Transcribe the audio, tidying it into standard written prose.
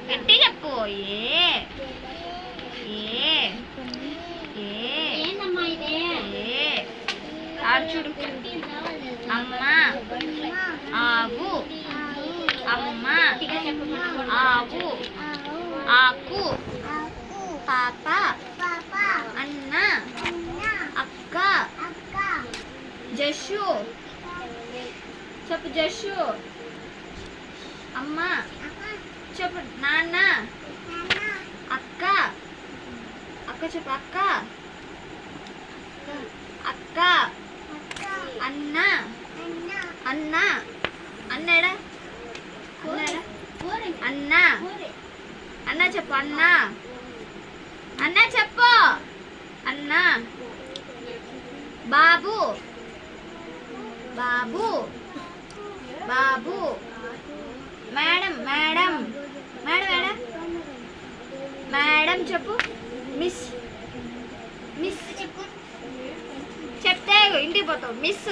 గట్టి చెప్పు. ఏ ఏ ఏ చూడు. అమ్మ ఆవు, అమ్మ ఆవు, ఆకు, పాప, అన్న, అక్క, జషు చెప్పు. జషు అమ్మ చెప్పు. నాన్న, అక్క, అక్క చెప్పు. అక్క, అక్క, అన్న, అన్న, అన్నడా, అన్న, అన్న చెప్పు. అన్న, అన్న చెప్పు. అన్న, బాబు, బాబు, బాబు, madam, madam, madam, madam, madam చెప్పు. మిస్, మిస్ చెప్తే ఇంటికి పోతావు. మిస్.